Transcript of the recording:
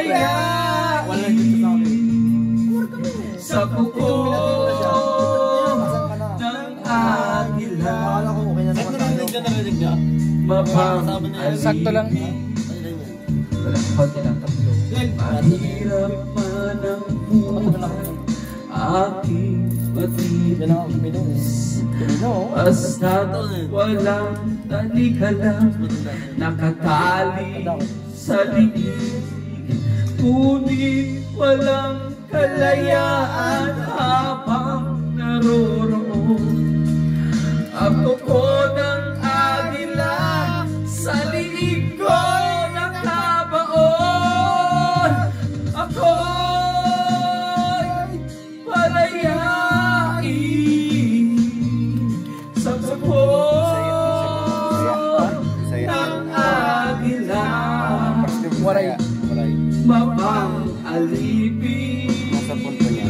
palayain sa kuko ng agila. Sakto lang. Mahirap man ang buhay aking matinis, basta't walang talikala nakatali sa liig, ngunit walang kalayaan habang naroroon ang kuko ng agila sa liig ko nakabaon. Ako'y palayain sa kuko ng agila, mapang alipin